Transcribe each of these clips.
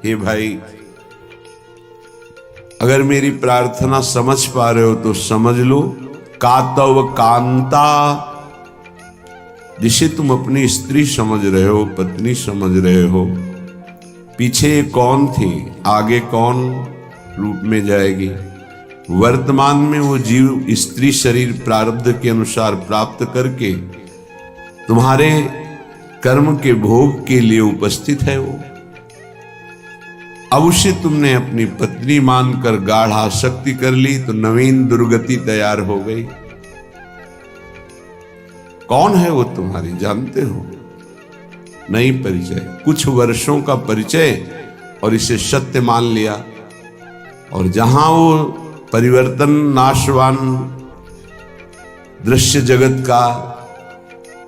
हे भाई, अगर मेरी प्रार्थना समझ पा रहे हो तो समझ लो। कातव कांता, जिसे तुम अपनी स्त्री समझ रहे हो, पत्नी समझ रहे हो, पीछे कौन थी, आगे कौन रूप में जाएगी। वर्तमान में वो जीव स्त्री शरीर प्रारब्ध के अनुसार प्राप्त करके तुम्हारे कर्म के भोग के लिए उपस्थित है। वो अब उसे तुमने अपनी पत्नी मानकर गाढ़ आसक्ति कर ली तो नवीन दुर्गति तैयार हो गई। कौन है वो तुम्हारी, जानते हो? नहीं परिचय, कुछ वर्षों का परिचय और इसे सत्य मान लिया। और जहां वो परिवर्तन नाशवान दृश्य जगत का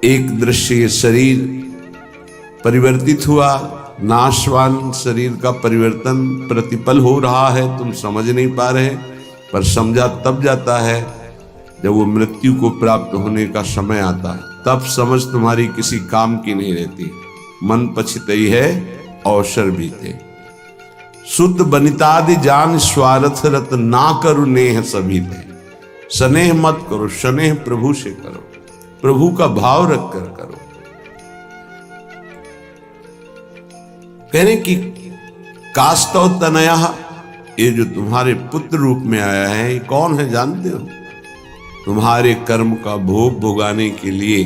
एक दृश्य शरीर परिवर्तित हुआ, नाशवान शरीर का परिवर्तन प्रतिपल हो रहा है, तुम समझ नहीं पा रहे, पर समझा तब जाता है जब वो मृत्यु को प्राप्त होने का समय आता है। तब समझ तुम्हारी किसी काम की नहीं रहती। मन पछतई है अवसर बीते। शुद्ध बनितादि जान स्वार्थ रत ना करो नेह सभी थे। स्नेह मत करो, स्नेह प्रभु से करो, प्रभु का भाव रख कर करो। कहने की कास्तव तनया, ये जो तुम्हारे पुत्र रूप में आया है, ये कौन है जानते हो? तुम्हारे कर्म का भोग भोगाने के लिए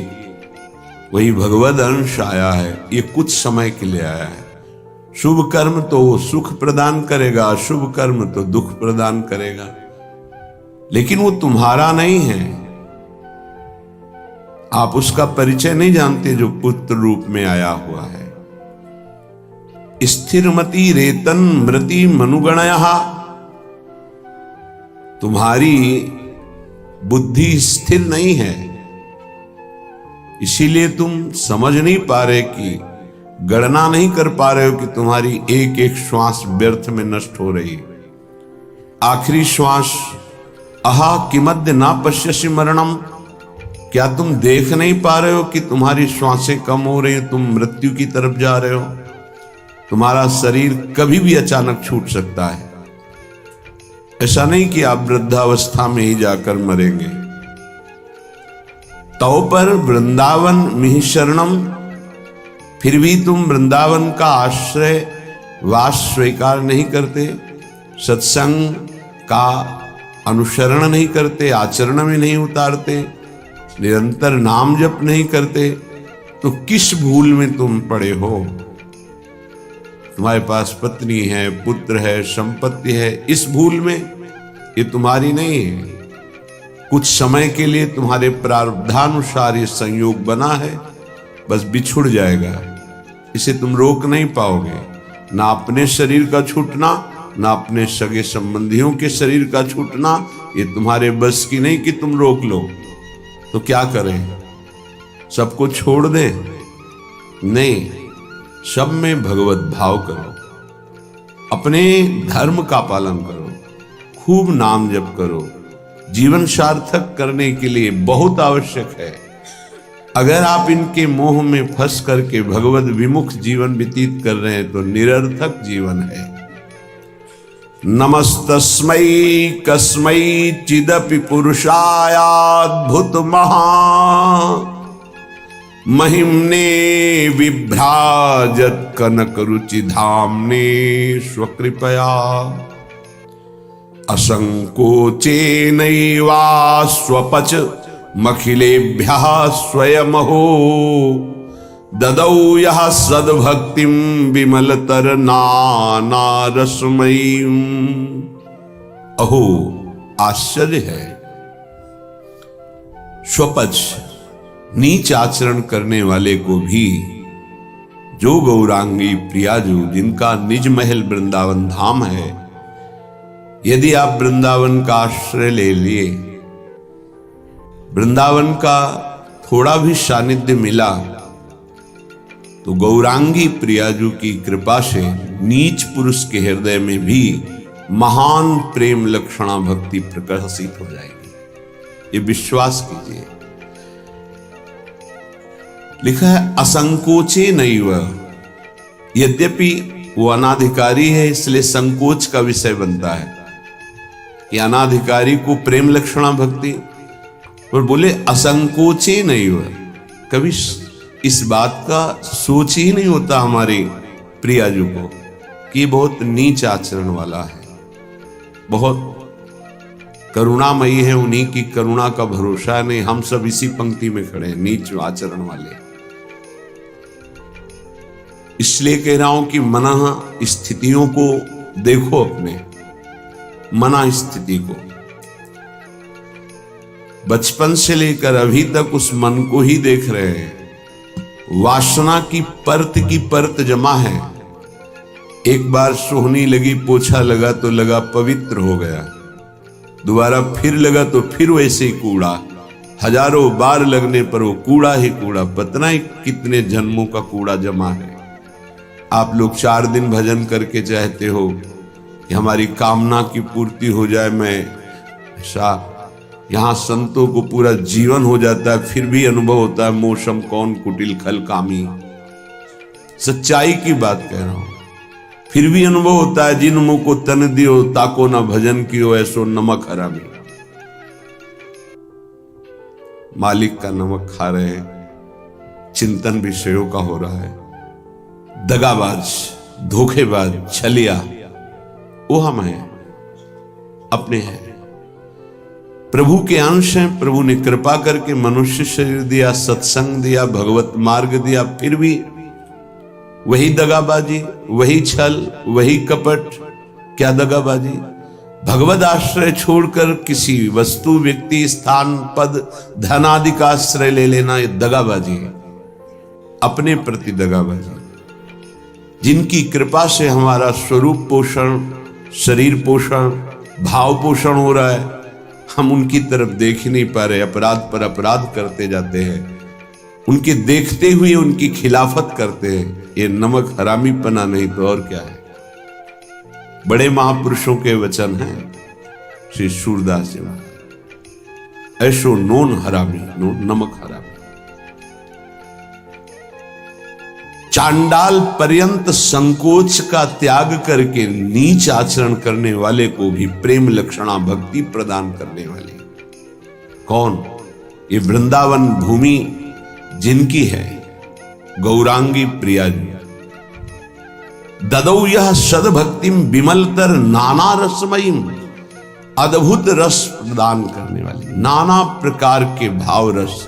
वही भगवद अंश आया है। ये कुछ समय के लिए आया है। शुभ कर्म तो वो सुख प्रदान करेगा, अशुभ कर्म तो दुख प्रदान करेगा, लेकिन वो तुम्हारा नहीं है। आप उसका परिचय नहीं जानते जो पुत्र रूप में आया हुआ है। स्थिरमति रेतन मृति मनुगणया, तुम्हारी बुद्धि स्थिर नहीं है, इसीलिए तुम समझ नहीं पा रहे कि गणना नहीं कर पा रहे हो कि तुम्हारी एक एक श्वास व्यर्थ में नष्ट हो रही है। आखिरी श्वास अहा किमद्य ना पश्यसि मरणम, क्या तुम देख नहीं पा रहे हो कि तुम्हारी श्वासें कम हो रही है, तुम मृत्यु की तरफ जा रहे हो। तुम्हारा शरीर कभी भी अचानक छूट सकता है। ऐसा नहीं कि आप वृद्धावस्था में ही जाकर मरेंगे। तो पर वृंदावन मिहि शरणम, फिर भी तुम वृंदावन का आश्रय वास स्वीकार नहीं करते, सत्संग का अनुसरण नहीं करते, आचरण में नहीं उतारते, निरंतर नाम जप नहीं करते, तो किस भूल में तुम पड़े हो? तुम्हारे पास पत्नी है, पुत्र है, संपत्ति है, इस भूल में? ये तुम्हारी नहीं है। कुछ समय के लिए तुम्हारे प्रारब्धानुसार ये संयोग बना है, बस बिछुड़ जाएगा। इसे तुम रोक नहीं पाओगे। ना अपने शरीर का छूटना, ना अपने सगे संबंधियों के शरीर का छूटना, ये तुम्हारे बस की नहीं कि तुम रोक लो। तो क्या करें? सबको छोड़ दें? नहीं, सब में भगवत भाव करो, अपने धर्म का पालन करो, खूब नाम जप करो। जीवन सार्थक करने के लिए बहुत आवश्यक है। अगर आप इनके मोह में फंस करके भगवत विमुख जीवन व्यतीत कर रहे हैं तो निरर्थक जीवन है। नमस्तस्मै कस्मै चिदपि पुरुषायाद्भुत महा महिम्ने विभ्राजत कनक रुचि धाम्ने स्वकृपया असंकोचेनैवा स्वपच मखिलेभ्यः स्वयमहो ददौ यः सद्भक्तिं विमलतर नानारसमयीं। अहो आश्चर्य है, स्वपच नीच आचरण करने वाले को भी जो गौरांगी प्रियाजू, जिनका निज महल वृंदावन धाम है, यदि आप वृंदावन का आश्रय ले लिए, वृंदावन का थोड़ा भी सानिध्य मिला, तो गौरांगी प्रियाजू की कृपा से नीच पुरुष के हृदय में भी महान प्रेम लक्षणा भक्ति प्रकाशित हो जाएगी। ये विश्वास कीजिए। लिखा है असंकोचे नैव, यद्यपि वो अनाधिकारी है, इसलिए संकोच का विषय बनता है कि अनाधिकारी को प्रेम लक्षणा भक्ति, और बोले असंकोच ही नहीं हुआ। कभी इस बात का सोच ही नहीं होता हमारे प्रियाजू को कि बहुत नीच आचरण वाला है, बहुत करुणामयी है, उन्हीं की करुणा का भरोसा नहीं। हम सब इसी पंक्ति में खड़े हैं, नीच आचरण वाले। इसलिए कह रहा हूं कि मना स्थितियों को देखो, अपने मना स्थिति को बचपन से लेकर अभी तक उस मन को ही देख रहे हैं। वासना की परत जमा है। एक बार सोहनी लगी, पोछा लगा तो लगा पवित्र हो गया, दोबारा फिर लगा तो फिर वैसे ही कूड़ा, हजारों बार लगने पर वो कूड़ा ही कूड़ा। पता ही कितने जन्मों का कूड़ा जमा है। आप लोग 4 दिन भजन करके चाहते हो कि हमारी कामना की पूर्ति हो जाए। मैं ऐसा, यहां संतों को पूरा जीवन हो जाता है, फिर भी अनुभव होता है मौसम कौन कुटिल खल कामी। सच्चाई की बात कह रहा हूं। फिर भी अनुभव होता है, जिन मुंह को तन दियो ताको ना भजन कियो, ऐसो नमक हरामी। मालिक का नमक खा रहे हैं, चिंतन विषयों का हो रहा है। दगाबाज, धोखेबाज, छलिया, वो हम हैं, अपने हैं। प्रभु के अंश हैं। प्रभु ने कृपा करके मनुष्य शरीर दिया, सत्संग दिया, भगवत मार्ग दिया, फिर भी वही दगाबाजी, वही छल, वही कपट। क्या दगाबाजी? भगवत आश्रय छोड़कर किसी वस्तु, व्यक्ति, स्थान, पद, धन आदि का आश्रय ले लेना, ये दगाबाजी है। अपने प्रति दगाबाजी। जिनकी कृपा से हमारा स्वरूप पोषण, शरीर पोषण, भाव पोषण हो रहा है, हम उनकी तरफ देख ही नहीं पा रहे, अपराध पर अपराध करते जाते हैं। उनके देखते हुए उनकी खिलाफत करते हैं। ये नमक हरामीपना नहीं तो और क्या है। बड़े महापुरुषों के वचन हैं, श्री सूरदास जी महाराज, ऐसो नोन हरामी, नमक हरामी। चांडाल पर्यंत संकोच का त्याग करके नीच आचरण करने वाले को भी प्रेम लक्षणा भक्ति प्रदान करने वाले कौन? ये वृंदावन भूमि जिनकी है, गौरांगी प्रिया जी। ददौ यह सदभक्तिम विमलतर नाना रसमयीम, अद्भुत रस प्रदान करने वाली, नाना प्रकार के भाव रस।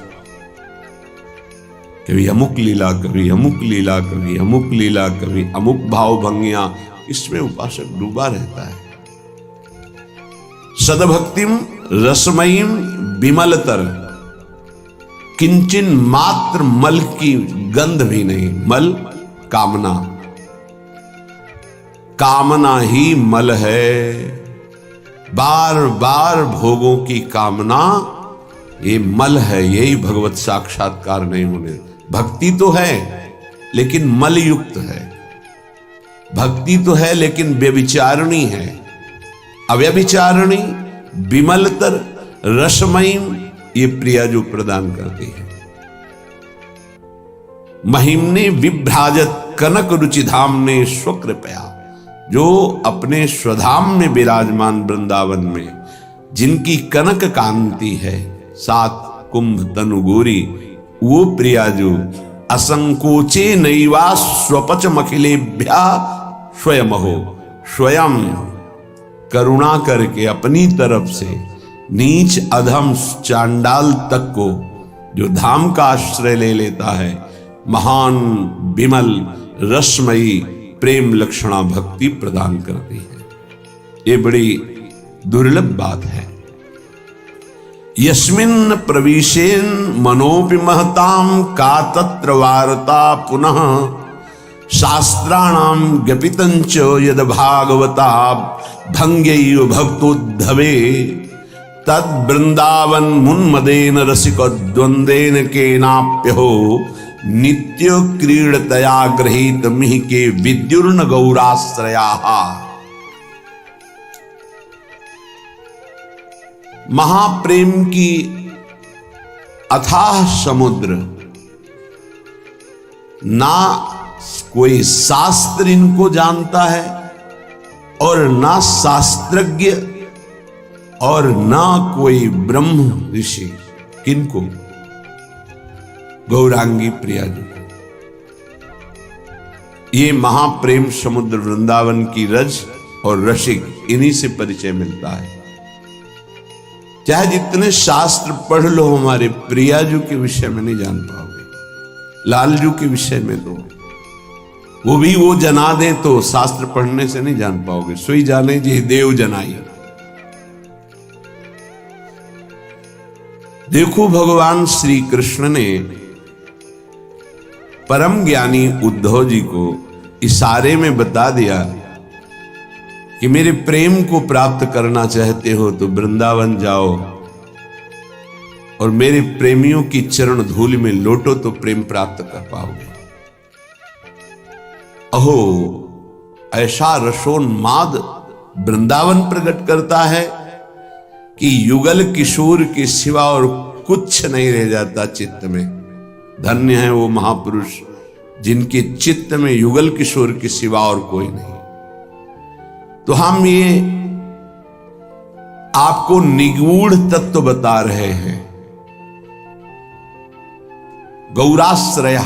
कभी अमुक लीला, कभी अमुक लीला, कभी अमुक लीला, कभी अमुक भाव भंगियां, इसमें उपासक डूबा रहता है। सदभक्तिम रसमयीम विमलतर, किंचन मात्र मल की गंध भी नहीं। मल कामना, कामना ही मल है। बार बार भोगों की कामना ये मल है। यही भगवत साक्षात्कार नहीं होने। भक्ति तो है लेकिन मल युक्त है। भक्ति तो है लेकिन व्यभिचारिणी है, अव्यभिचारिणी, विमलतर, रसमयी। ये प्रिया जो प्रदान करती है। महिमने विभ्राजत कनक रुचि धाम ने स्वकृपया, जो अपने स्वधाम में विराजमान वृंदावन में जिनकी कनक कांति है, 7 कुंभ तनु गोरी, वो प्रिया जो असंकोचे नैवा स्वपच मखिलेभ्या स्वयं हो, स्वयं करुणा करके अपनी तरफ से नीच अधम चांडाल तक को जो धाम का आश्रय ले लेता है, महान विमल रसमयी प्रेम लक्षणा भक्ति प्रदान करती है। ये बड़ी दुर्लभ बात है। यस्मिन् प्रविशेन मनोपि महताम का तत्र वार्ता पुनः शास्त्राणाम ज्ञपितंच यद भागवता भंग्यैव भक्तोद्धवे तद वृंदावन मुन्मदेन रसिक द्वंदेन केनाप्यहो नित्य क्रीडतया गृहीत मिह के विद्युर्न गौराश्रया। महाप्रेम की अथाह समुद्र, ना कोई शास्त्र इनको जानता है और ना शास्त्रज्ञ और ना कोई ब्रह्म ऋषि। किनको? गौरांगी प्रिया जी को। ये महाप्रेम समुद्र वृंदावन की रज और रसिक, इन्हीं से परिचय मिलता है। चाहे जितने शास्त्र पढ़ लो, हमारे प्रियाजू के विषय में नहीं जान पाओगे। लालजू के विषय में तो वो भी वो जना दे तो शास्त्र पढ़ने से नहीं जान पाओगे। सोई जाने जी देव जनाई। देखो, भगवान श्री कृष्ण ने परम ज्ञानी उद्धव जी को इशारे में बता दिया कि मेरे प्रेम को प्राप्त करना चाहते हो तो वृंदावन जाओ और मेरे प्रेमियों की चरण धूल में लोटो तो प्रेम प्राप्त कर पाओगे। अहो, ऐसा रसोन्माद वृंदावन प्रकट करता है कि युगल किशोर के सिवा और कुछ नहीं रह जाता चित्त में। धन्य है वो महापुरुष जिनके चित्त में युगल किशोर के सिवा और कोई नहीं। तो हम ये आपको निगूढ़ तत्व बता रहे हैं। गौराश्रय,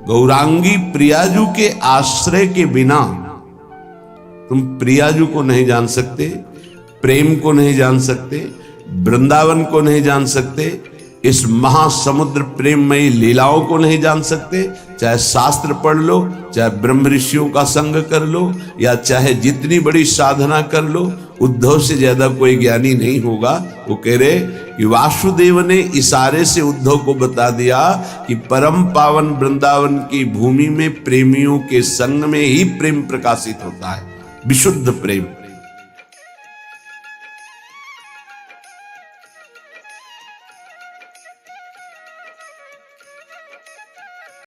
गौरांगी प्रियाजू के आश्रय के बिना तुम प्रियाजू को नहीं जान सकते, प्रेम को नहीं जान सकते, वृंदावन को नहीं जान सकते, इस महासमुद्र प्रेममयी लीलाओं को नहीं जान सकते। चाहे शास्त्र पढ़ लो, चाहे ब्रह्म ऋषियों का संग कर लो, या चाहे जितनी बड़ी साधना कर लो, उद्धव से ज्यादा कोई ज्ञानी नहीं होगा। वो कह रहे कि वासुदेव ने इशारे से उद्धव को बता दिया कि परम पावन वृंदावन की भूमि में प्रेमियों के संग में ही प्रेम प्रकाशित होता है, विशुद्ध प्रेम।